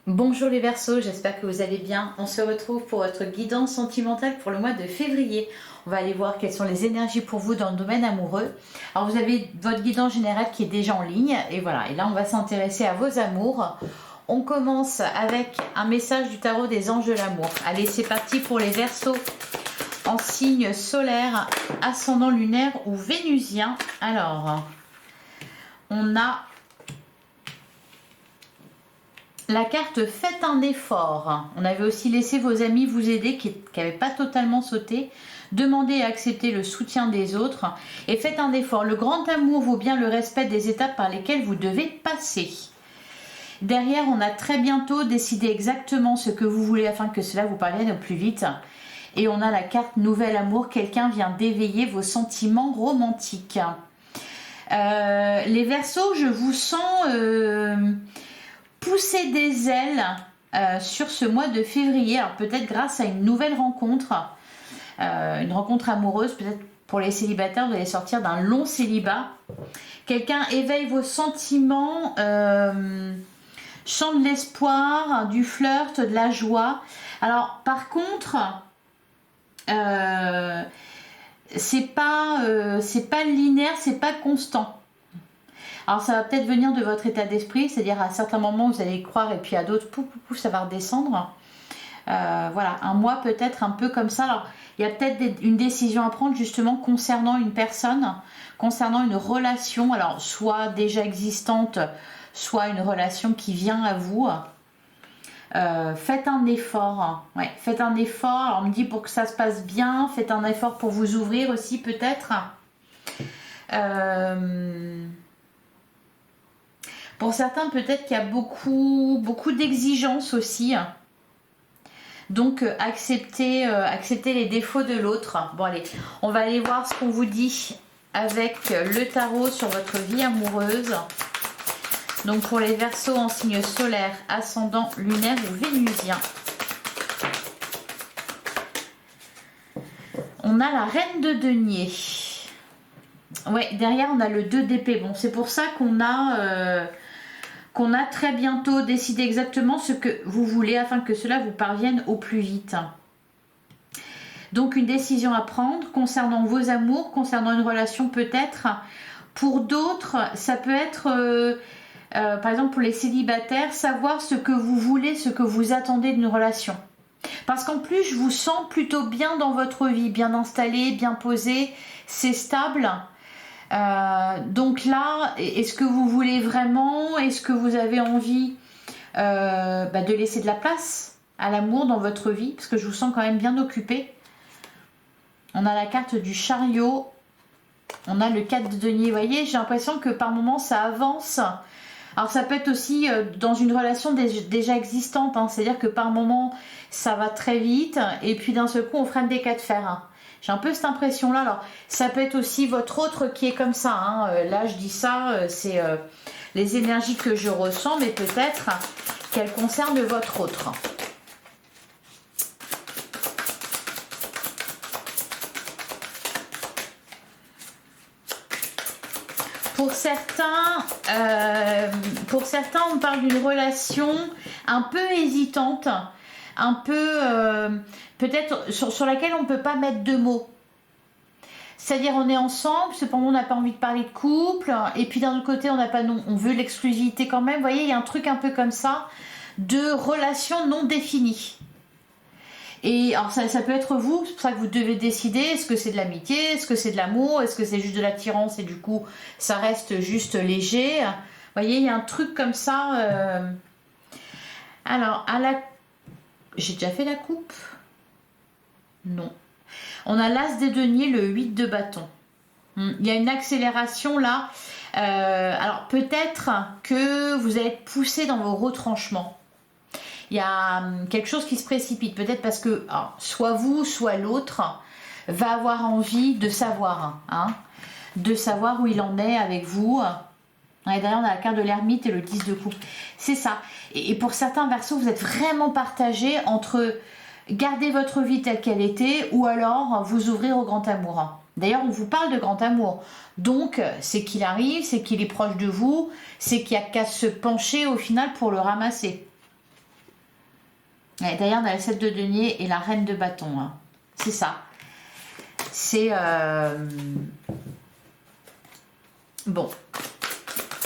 Bonjour les Verseaux, j'espère que vous allez bien. On se retrouve pour votre guidance sentimentale pour le mois de février. On va aller voir quelles sont les énergies pour vous dans le domaine amoureux. Alors vous avez votre guidance générale qui est déjà en ligne et voilà. Et là on va s'intéresser à vos amours. On commence avec un message du tarot des anges de l'amour. Allez, c'est parti pour les Verseaux en signe solaire, ascendant lunaire ou vénusien. Alors, on a la carte faites un effort. On avait aussi laissé vos amis vous aider qui n'avaient pas totalement sauté. Demandez et acceptez le soutien des autres et faites un effort. Le grand amour vaut bien le respect des étapes par lesquelles vous devez passer. Derrière, on a très bientôt décidé exactement ce que vous voulez afin que cela vous parvienne au plus vite. Et on a la carte nouvel amour. Quelqu'un vient d'éveiller vos sentiments romantiques. Les Verseaux, je vous sens pousser des ailes sur ce mois de février. Alors peut-être grâce à une nouvelle rencontre, une rencontre amoureuse. Peut-être pour les célibataires, vous allez sortir d'un long célibat. Quelqu'un éveille vos sentiments, chant de l'espoir, du flirt, de la joie. Alors par contre, c'est pas linéaire, c'est pas constant. Alors ça va peut-être venir de votre état d'esprit, c'est-à-dire à certains moments vous allez y croire et puis à d'autres, pouf, pouf, pouf, ça va redescendre. Voilà, un mois peut-être un peu comme ça. Alors il y a peut-être une décision à prendre justement concernant une personne, concernant une relation, alors soit déjà existante, soit une relation qui vient à vous. Faites un effort, ouais, faites un effort. Alors on me dit pour que ça se passe bien, faites un effort pour vous ouvrir aussi peut-être. Pour certains, peut-être qu'il y a beaucoup d'exigences aussi. Donc, acceptez les défauts de l'autre. Bon, allez, on va aller voir ce qu'on vous dit avec le tarot sur votre vie amoureuse. Donc, pour les Verseaux en signe solaire, ascendant, lunaire ou vénusien. On a la reine de denier. Ouais, derrière, on a le 2 d'épée. Bon, c'est pour ça qu'on a très bientôt décidé exactement ce que vous voulez afin que cela vous parvienne au plus vite. Donc une décision à prendre concernant vos amours, concernant une relation peut-être. Pour d'autres, ça peut être, par exemple pour les célibataires, savoir ce que vous voulez, ce que vous attendez d'une relation. Parce qu'en plus, je vous sens plutôt bien dans votre vie, bien installé, bien posé, c'est stable. Donc là, est-ce que vous voulez vraiment, est-ce que vous avez envie de laisser de la place à l'amour dans votre vie, parce que je vous sens quand même bien occupé. On a la carte du chariot, on a le 4 de denier, vous voyez, j'ai l'impression que par moments ça avance. Alors ça peut être aussi dans une relation déjà existante, hein, c'est-à-dire que par moments ça va très vite et puis d'un seul coup on freine des cas de fer. Hein. J'ai un peu cette impression-là. Alors, ça peut être aussi votre autre qui est comme ça. Hein. Là, je dis ça, c'est les énergies que je ressens, mais peut-être qu'elles concernent votre autre. Pour certains, on parle d'une relation un peu hésitante, un peu peut-être sur laquelle on ne peut pas mettre de mots. C'est-à-dire on est ensemble, cependant on n'a pas envie de parler de couple, et puis d'un autre côté on veut l'exclusivité quand même. Vous voyez, il y a un truc un peu comme ça de relation non définie. Et alors ça peut être vous, c'est pour ça que vous devez décider, est-ce que c'est de l'amitié, est-ce que c'est de l'amour, est-ce que c'est juste de l'attirance et du coup ça reste juste léger. Vous voyez, il y a un truc comme ça. Alors, j'ai déjà fait la coupe? Non. On a l'as des deniers, le 8 de bâton. Il y a une accélération là. Alors peut-être que vous allez être poussé dans vos retranchements. Il y a quelque chose qui se précipite. Peut-être parce que soit vous, soit l'autre va avoir envie de savoir. Hein, de savoir où il en est avec vous. Et derrière, on a la carte de l'ermite et le 10 de coupe. C'est ça. Et pour certains Verseaux, vous êtes vraiment partagés entre garder votre vie telle qu'elle était ou alors vous ouvrir au grand amour. D'ailleurs, on vous parle de grand amour. Donc, c'est qu'il arrive, c'est qu'il est proche de vous, c'est qu'il n'y a qu'à se pencher au final pour le ramasser. Ouais, d'ailleurs, on a la 7 de denier et la reine de bâton. Hein. C'est ça. C'est... Bon.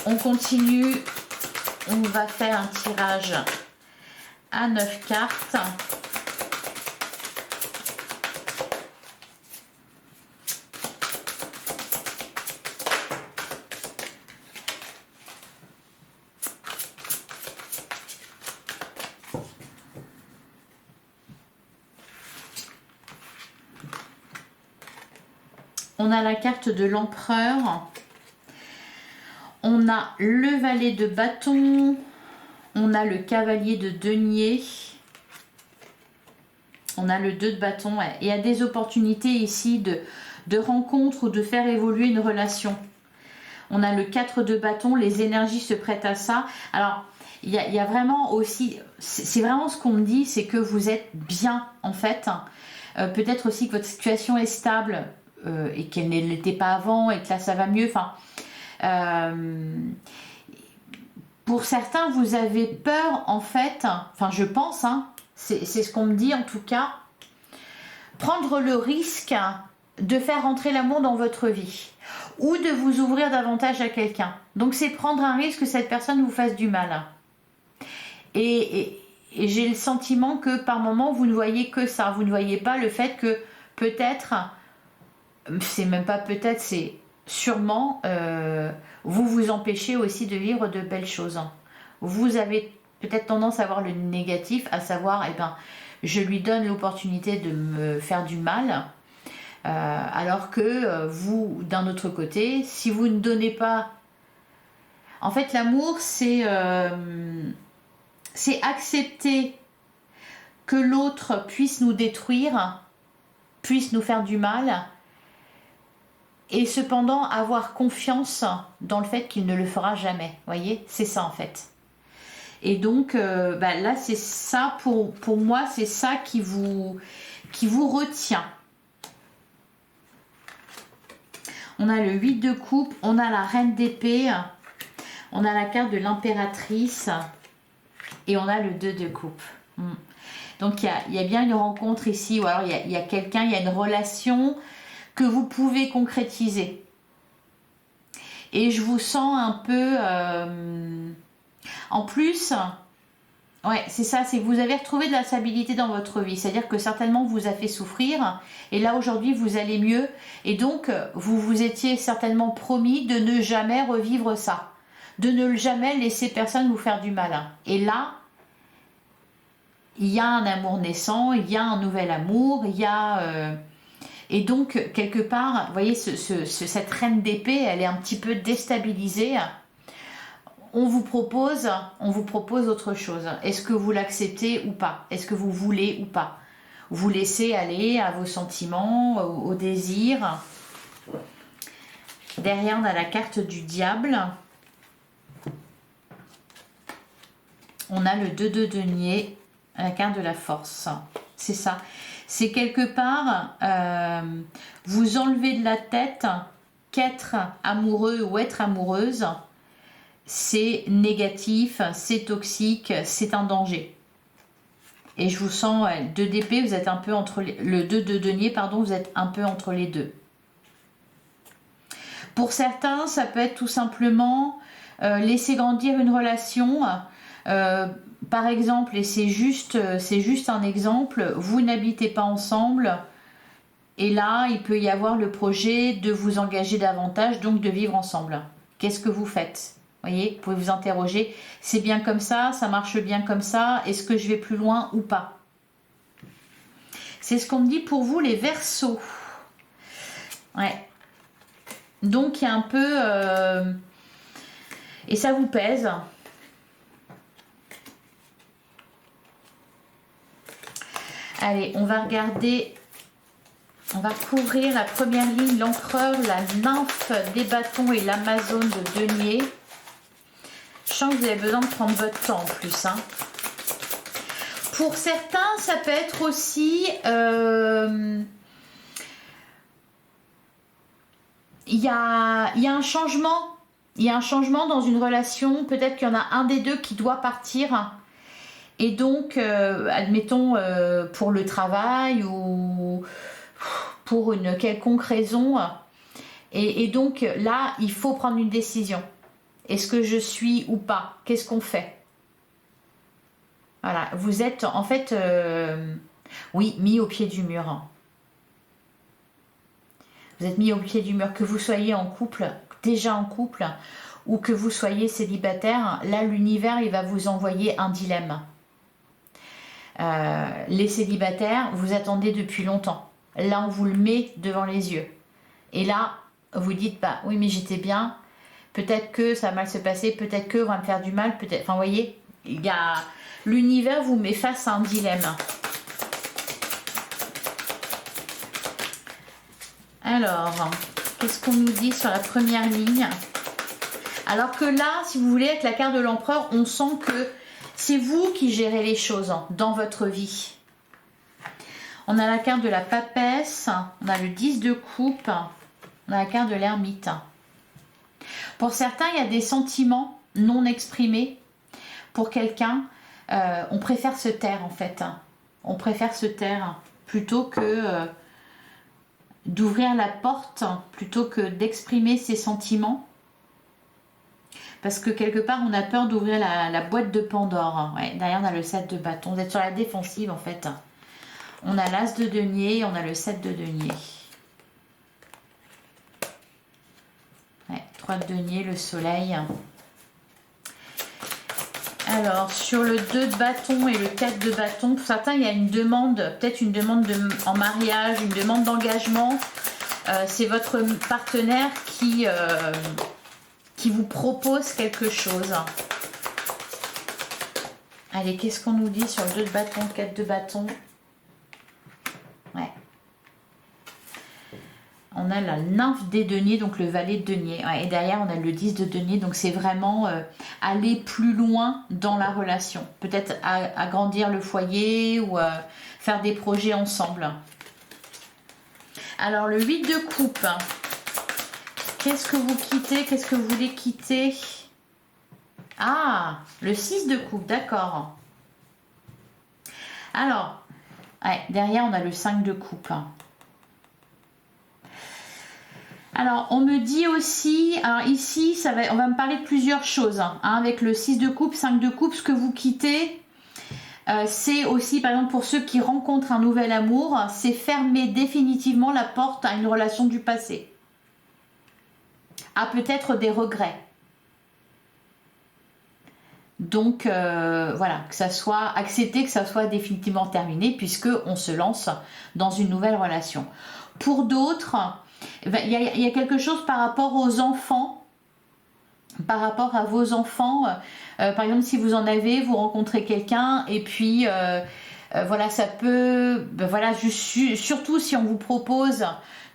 On continue. On va faire un tirage à 9 cartes. On a la carte de l'empereur. On a le valet de bâton. On a le cavalier de denier. On a le 2 de bâton. Ouais. Il y a des opportunités ici de rencontre ou de faire évoluer une relation. On a le 4 de bâton. Les énergies se prêtent à ça. Alors, il y a vraiment aussi... C'est vraiment ce qu'on me dit, c'est que vous êtes bien, en fait. Peut-être aussi que votre situation est stable. Et qu'elle ne l'était pas avant et que là ça va mieux. Enfin, pour certains, vous avez peur en fait, enfin je pense, hein, c'est ce qu'on me dit en tout cas, prendre le risque de faire entrer l'amour dans votre vie ou de vous ouvrir davantage à quelqu'un. Donc c'est prendre un risque que cette personne vous fasse du mal. Et j'ai le sentiment que par moment vous ne voyez que ça, vous ne voyez pas le fait que peut-être... c'est même pas peut-être, c'est sûrement vous vous empêchez aussi de vivre de belles choses. Vous avez peut-être tendance à voir le négatif, à savoir, eh ben, je lui donne l'opportunité de me faire du mal, alors que vous, d'un autre côté, si vous ne donnez pas... En fait, l'amour, c'est accepter que l'autre puisse nous détruire, puisse nous faire du mal, et cependant avoir confiance dans le fait qu'il ne le fera jamais. Vous voyez, c'est ça en fait. Et donc là, c'est ça pour moi, c'est ça qui vous retient. On a le 8 de coupe, on a la reine d'épée, on a la carte de l'impératrice et on a le 2 de coupe. Donc il y a bien une rencontre ici, ou alors il y a quelqu'un, il y a une relation que vous pouvez concrétiser. Et je vous sens un peu... En plus, ouais, c'est ça, c'est que vous avez retrouvé de la stabilité dans votre vie. C'est-à-dire que certainement vous a fait souffrir. Et là, aujourd'hui, vous allez mieux. Et donc, vous vous étiez certainement promis de ne jamais revivre ça. De ne jamais laisser personne vous faire du mal. Et là, il y a un amour naissant, il y a un nouvel amour, il y a... Et donc, quelque part, vous voyez, cette reine d'épée, elle est un petit peu déstabilisée. On vous propose autre chose. Est-ce que vous l'acceptez ou pas? Est-ce que vous voulez ou pas? Vous laissez aller à vos sentiments, au désir. Derrière, on a la carte du diable. On a le 2 de denier, la carte de la force. C'est ça. C'est quelque part, vous enlevez de la tête qu'être amoureux ou être amoureuse, c'est négatif, c'est toxique, c'est un danger. Et je vous sens, 2 d'épée, vous êtes un peu entre le 2 de denier, pardon, vous êtes un peu entre les deux. Pour certains, ça peut être tout simplement laisser grandir une relation. Par exemple, et c'est juste un exemple, vous n'habitez pas ensemble et là il peut y avoir le projet de vous engager davantage, donc de vivre ensemble. Qu'est-ce que vous faites? Vous voyez, vous pouvez vous interroger, c'est bien comme ça marche bien comme ça, est-ce que je vais plus loin ou pas? C'est ce qu'on me dit pour vous les Verseaux. Ouais. Donc il y a un peu... et ça vous pèse. Allez, on va regarder, on va couvrir la première ligne, l'empereur, la nymphe des bâtons et l'amazone de denier. Je sens que vous avez besoin de prendre votre temps en plus. Hein. Pour certains, ça peut être aussi... il y a un changement. Il y a un changement dans une relation. Peut-être qu'il y en a un des deux qui doit partir. Et donc, admettons, pour le travail ou pour une quelconque raison. Et donc, là, il faut prendre une décision. Est-ce que je suis ou pas? Qu'est-ce qu'on fait? Voilà, vous êtes en fait, oui, mis au pied du mur. Vous êtes mis au pied du mur, que vous soyez en couple, déjà en couple, ou que vous soyez célibataire. Là, l'univers, il va vous envoyer un dilemme. Les célibataires, vous attendez depuis longtemps. Là, on vous le met devant les yeux. Et là, vous dites, bah oui, mais j'étais bien. Peut-être que ça va mal se passer, peut-être que va me faire du mal, peut-être. Enfin, vous voyez, il y a l'univers vous met face à un dilemme. Alors, qu'est-ce qu'on nous dit sur la première ligne? Alors que là, si vous voulez, avec la carte de l'empereur, on sent que c'est vous qui gérez les choses dans votre vie. On a la carte de la papesse, on a le 10 de coupe, on a la carte de l'ermite. Pour certains, il y a des sentiments non exprimés. Pour quelqu'un, on préfère se taire en fait. On préfère se taire plutôt que d'ouvrir la porte, plutôt que d'exprimer ses sentiments. Parce que quelque part, on a peur d'ouvrir la boîte de Pandore. Ouais, derrière, on a le 7 de bâton. Vous êtes sur la défensive en fait. On a l'as de denier et on a le 7 de denier. Ouais, 3 de denier, le soleil. Alors, sur le 2 de bâton et le 4 de bâton, pour certains, il y a une demande, peut-être une demande en mariage, une demande d'engagement. C'est votre partenaire qui vous propose quelque chose. Allez, qu'est-ce qu'on nous dit sur le 2 de bâton, 4 de bâton? Ouais. On a la nymphe des deniers, donc le valet de denier. Ouais, et derrière, on a le 10 de denier. Donc, c'est vraiment aller plus loin dans la relation. Peut-être agrandir le foyer ou faire des projets ensemble. Alors, le 8 de coupe. Qu'est-ce que vous quittez? Qu'est-ce que vous voulez quitter? Ah, le 6 de coupe, d'accord. Alors, ouais, derrière, on a le 5 de coupe. Alors, on me dit aussi, alors ici, on va me parler de plusieurs choses. Avec le 6 de coupe, 5 de coupe, ce que vous quittez, c'est aussi, par exemple, pour ceux qui rencontrent un nouvel amour, c'est fermer définitivement la porte à une relation du passé. À peut-être des regrets. Donc, voilà, que ça soit accepté, que ça soit définitivement terminé, puisque on se lance dans une nouvelle relation. Pour d'autres, il y a quelque chose par rapport aux enfants, par rapport à vos enfants. Par exemple, si vous en avez, vous rencontrez quelqu'un et puis voilà, ça peut, voilà, surtout si on vous propose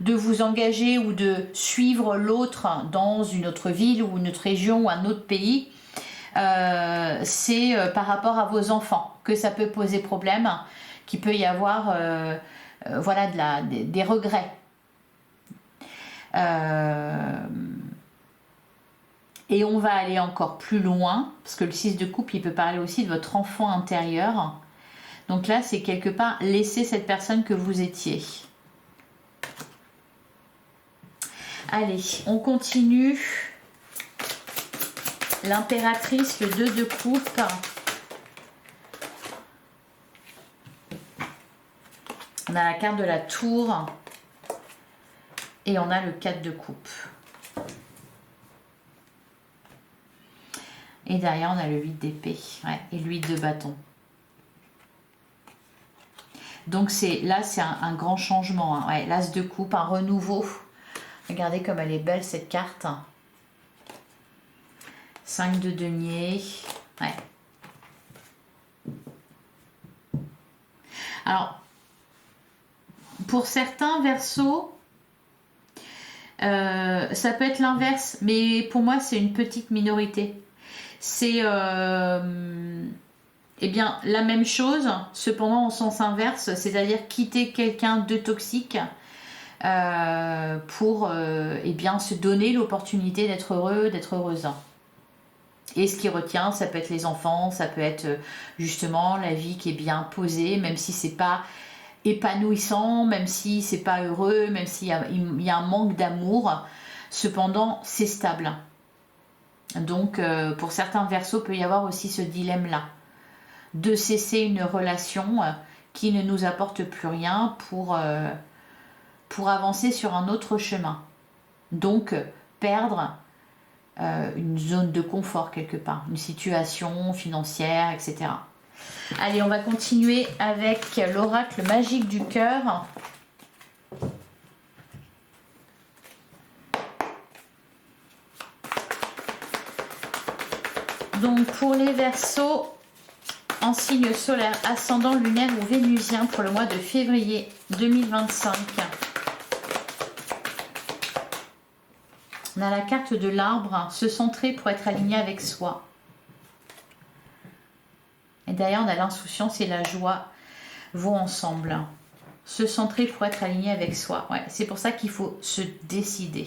de vous engager ou de suivre l'autre dans une autre ville ou une autre région ou un autre pays, c'est par rapport à vos enfants que ça peut poser problème, qu'il peut y avoir voilà, des regrets. Et on va aller encore plus loin, parce que le 6 de coupe, il peut parler aussi de votre enfant intérieur. Donc là, c'est quelque part laisser cette personne que vous étiez. Allez, on continue. L'impératrice, le 2 de coupe. On a la carte de la tour. Et on a le 4 de coupe. Et derrière, on a le 8 d'épée. Ouais, et le 8 de bâton. Donc là, c'est un grand changement. Hein. Ouais, l'as de coupe, un renouveau. Regardez comme elle est belle, cette carte. 5 de denier. Ouais. Alors, pour certains Verseaux, ça peut être l'inverse, mais pour moi, c'est une petite minorité. C'est eh bien, la même chose, cependant en sens inverse, c'est-à-dire quitter quelqu'un de toxique pour eh bien, se donner l'opportunité d'être heureux, d'être heureuse. Et ce qui retient, ça peut être les enfants, ça peut être justement la vie qui est bien posée, même si c'est pas épanouissant, même si c'est pas heureux, même s'il y a un manque d'amour. Cependant, c'est stable. Donc, pour certains Verseaux, peut y avoir aussi ce dilemme-là, de cesser une relation qui ne nous apporte plus rien pour avancer sur un autre chemin. Donc, perdre une zone de confort quelque part, une situation financière, etc. Allez, on va continuer avec l'oracle magique du cœur. Donc pour les Verseaux, en signe solaire, ascendant, lunaire ou vénusien pour le mois de février 2025. On a la carte de l'arbre, se centrer pour être aligné avec soi. Et d'ailleurs, on a l'insouciance et la joie vont ensemble. Se centrer pour être aligné avec soi. Ouais, c'est pour ça qu'il faut se décider.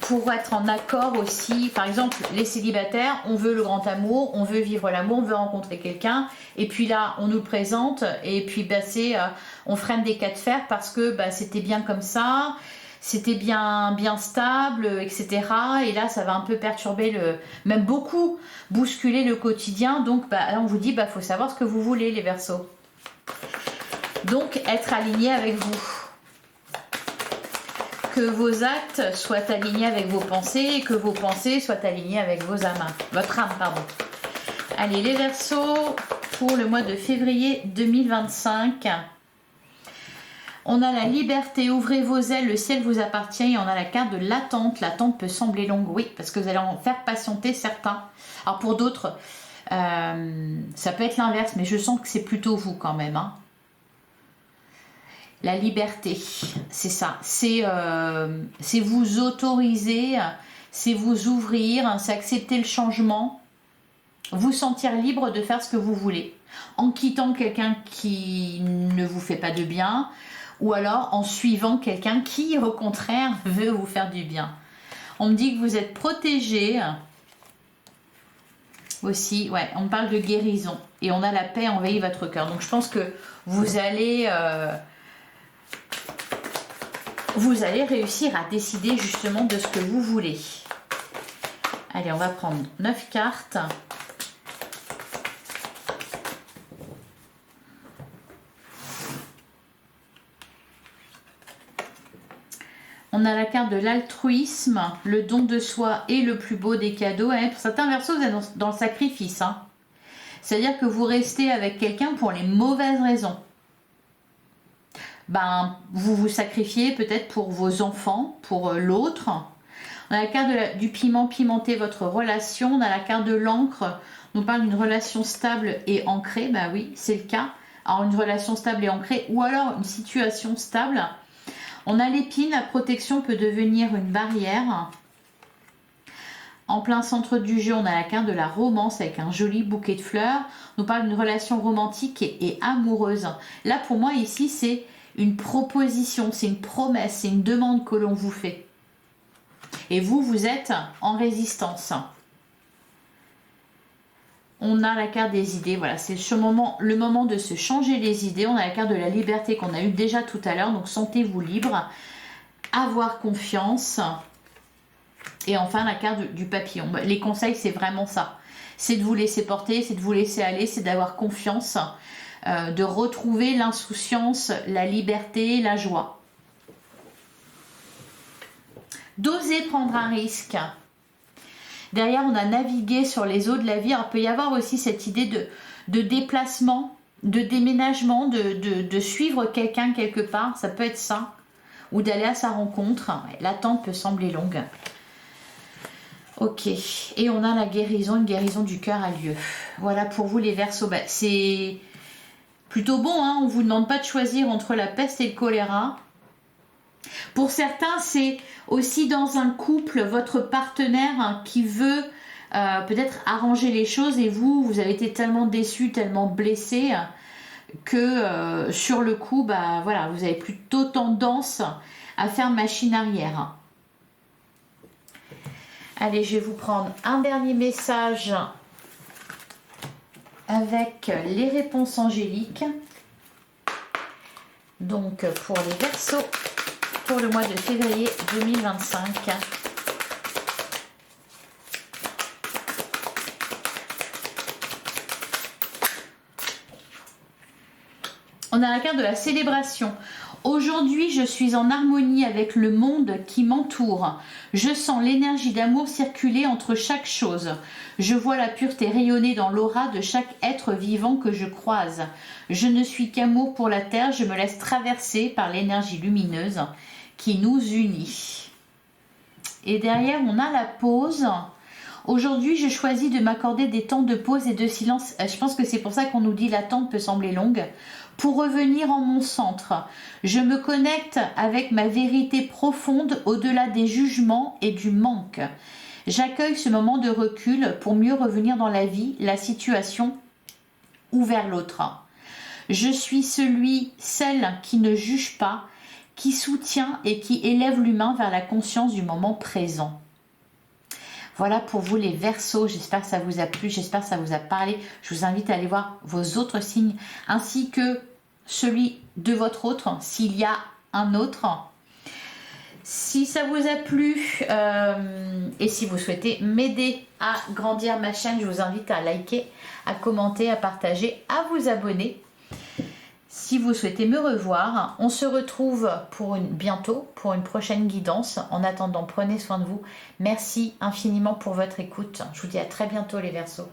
Pour être en accord aussi, par exemple, les célibataires, on veut le grand amour, on veut vivre l'amour, on veut rencontrer quelqu'un, et puis là, on nous le présente, et puis bah, on freine des cas de fer parce que bah, c'était bien comme ça, c'était bien stable, etc. Et là, ça va un peu perturber, même beaucoup, bousculer le quotidien. Donc, bah, là, on vous dit, bah, faut savoir ce que vous voulez, les Verseaux. Donc, être aligné avec vous. Que vos actes soient alignés avec vos pensées et que vos pensées soient alignées avec votre âme, pardon. Allez, les Verseaux, pour le mois de février 2025. On a la liberté, ouvrez vos ailes, le ciel vous appartient, et on a la carte de l'attente. L'attente peut sembler longue, oui, parce que vous allez en faire patienter certains. Alors pour d'autres, ça peut être l'inverse, mais je sens que c'est plutôt vous quand même, hein. La liberté, c'est ça, c'est vous autoriser, c'est vous ouvrir, c'est accepter le changement, vous sentir libre de faire ce que vous voulez, en quittant quelqu'un qui ne vous fait pas de bien, ou alors en suivant quelqu'un qui, au contraire, veut vous faire du bien. On me dit que vous êtes protégé aussi, ouais, on parle de guérison, et on a la paix envahit votre cœur. Donc je pense que vous allez réussir à décider justement de ce que vous voulez. Allez, on va prendre 9 cartes. On a la carte de l'altruisme, le don de soi et le plus beau des cadeaux. Pour certains Verseaux, vous êtes dans le sacrifice, hein. C'est-à-dire que vous restez avec quelqu'un pour les mauvaises raisons. Ben, vous vous sacrifiez peut-être pour vos enfants, pour l'autre. On a la carte du piment, pimenter votre relation. On a la carte de l'encre, on nous parle d'une relation stable et ancrée. Ben oui, c'est le cas. Alors une relation stable et ancrée, ou alors une situation stable. On a l'épine, la protection peut devenir une barrière. En plein centre du jeu, on a la carte de la romance avec un joli bouquet de fleurs. On nous parle d'une relation romantique et amoureuse. Là, pour moi, ici, c'est une proposition, c'est une promesse, c'est une demande que l'on vous fait. Et vous, vous êtes en résistance. On a la carte des idées, voilà, c'est le moment de se changer les idées. On a la carte de la liberté qu'on a eu déjà tout à l'heure, donc sentez-vous libre, avoir confiance. Et enfin, la carte du papillon. Les conseils, c'est vraiment ça. C'est de vous laisser porter, c'est de vous laisser aller, c'est d'avoir confiance, de retrouver l'insouciance, la liberté, la joie. D'oser prendre un risque. Derrière, on a navigué sur les eaux de la vie. Alors, il peut y avoir aussi cette idée de déplacement, de déménagement, de suivre quelqu'un quelque part. Ça peut être ça. Ou d'aller à sa rencontre. L'attente peut sembler longue. Ok. Et on a la guérison. Une guérison du cœur a lieu. Voilà pour vous les Verseaux. Ben, c'est plutôt bon, hein. On ne vous demande pas de choisir entre la peste et le choléra. Pour certains, c'est aussi dans un couple, votre partenaire qui veut peut-être arranger les choses et vous avez été tellement déçu, tellement blessé que sur le coup, bah, voilà, vous avez plutôt tendance à faire machine arrière. Allez, je vais vous prendre un dernier message avec les réponses angéliques. Donc, pour les Verseaux, pour le mois de février 2025. On a la carte de la célébration. Aujourd'hui, je suis en harmonie avec le monde qui m'entoure. Je sens l'énergie d'amour circuler entre chaque chose. Je vois la pureté rayonner dans l'aura de chaque être vivant que je croise. Je ne suis qu'amour pour la terre, je me laisse traverser par l'énergie lumineuse qui nous unit. Et derrière, on a la pause. Aujourd'hui, je choisis de m'accorder des temps de pause et de silence. Je pense que c'est pour ça qu'on nous dit l'attente peut sembler longue. Pour revenir en mon centre, je me connecte avec ma vérité profonde au-delà des jugements et du manque. J'accueille ce moment de recul pour mieux revenir dans la vie, la situation ou vers l'autre. Je suis celle qui ne juge pas, qui soutient et qui élève l'humain vers la conscience du moment présent. Voilà pour vous les Verseaux, j'espère que ça vous a plu, j'espère que ça vous a parlé. Je vous invite à aller voir vos autres signes ainsi que celui de votre autre, s'il y a un autre. Si ça vous a plu et si vous souhaitez m'aider à grandir ma chaîne, je vous invite à liker, à commenter, à partager, à vous abonner. Si vous souhaitez me revoir, on se retrouve bientôt pour une prochaine guidance. En attendant, prenez soin de vous. Merci infiniment pour votre écoute. Je vous dis à très bientôt les Verseaux.